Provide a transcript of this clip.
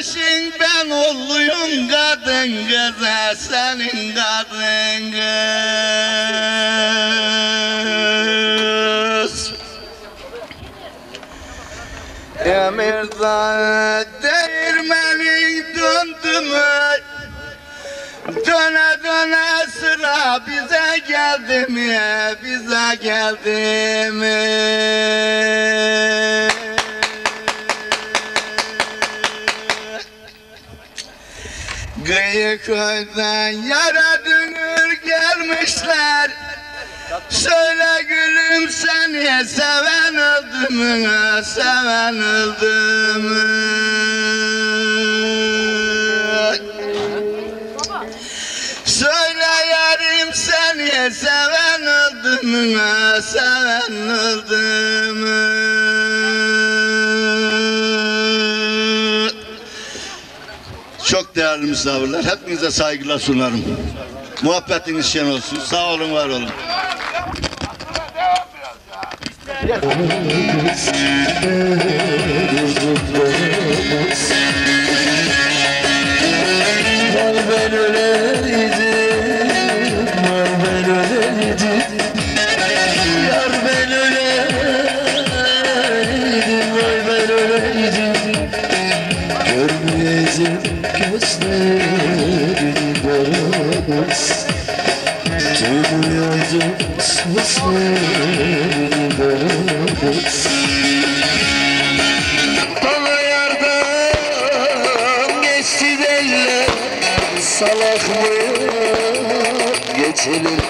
başın ben oğluyum kadın kıza senin kadın kız. Emirdağ değirmenin döndü mü? Döne döne sıra bize geldi mi? Bize geldi mi? Kıyı köyden yara dönür gelmişler. Söyle gülüm seni seven öldü mü? Seven öldü mü? Söyle yarim seni seven öldü mü? Seven öldü mü? Çok değerli misafirler, hepinize saygılar sunarım. Muhabbetiniz şen olsun. Sağ olun, var olun. Var ben öleydim, var ben öleydim. Yar ben öleydim, var ben öleydim. Görmeyeceğim gözlerini göremez. Duymayacağım seslerini göremez. Bana yardan geçti derler, salak mı geçilir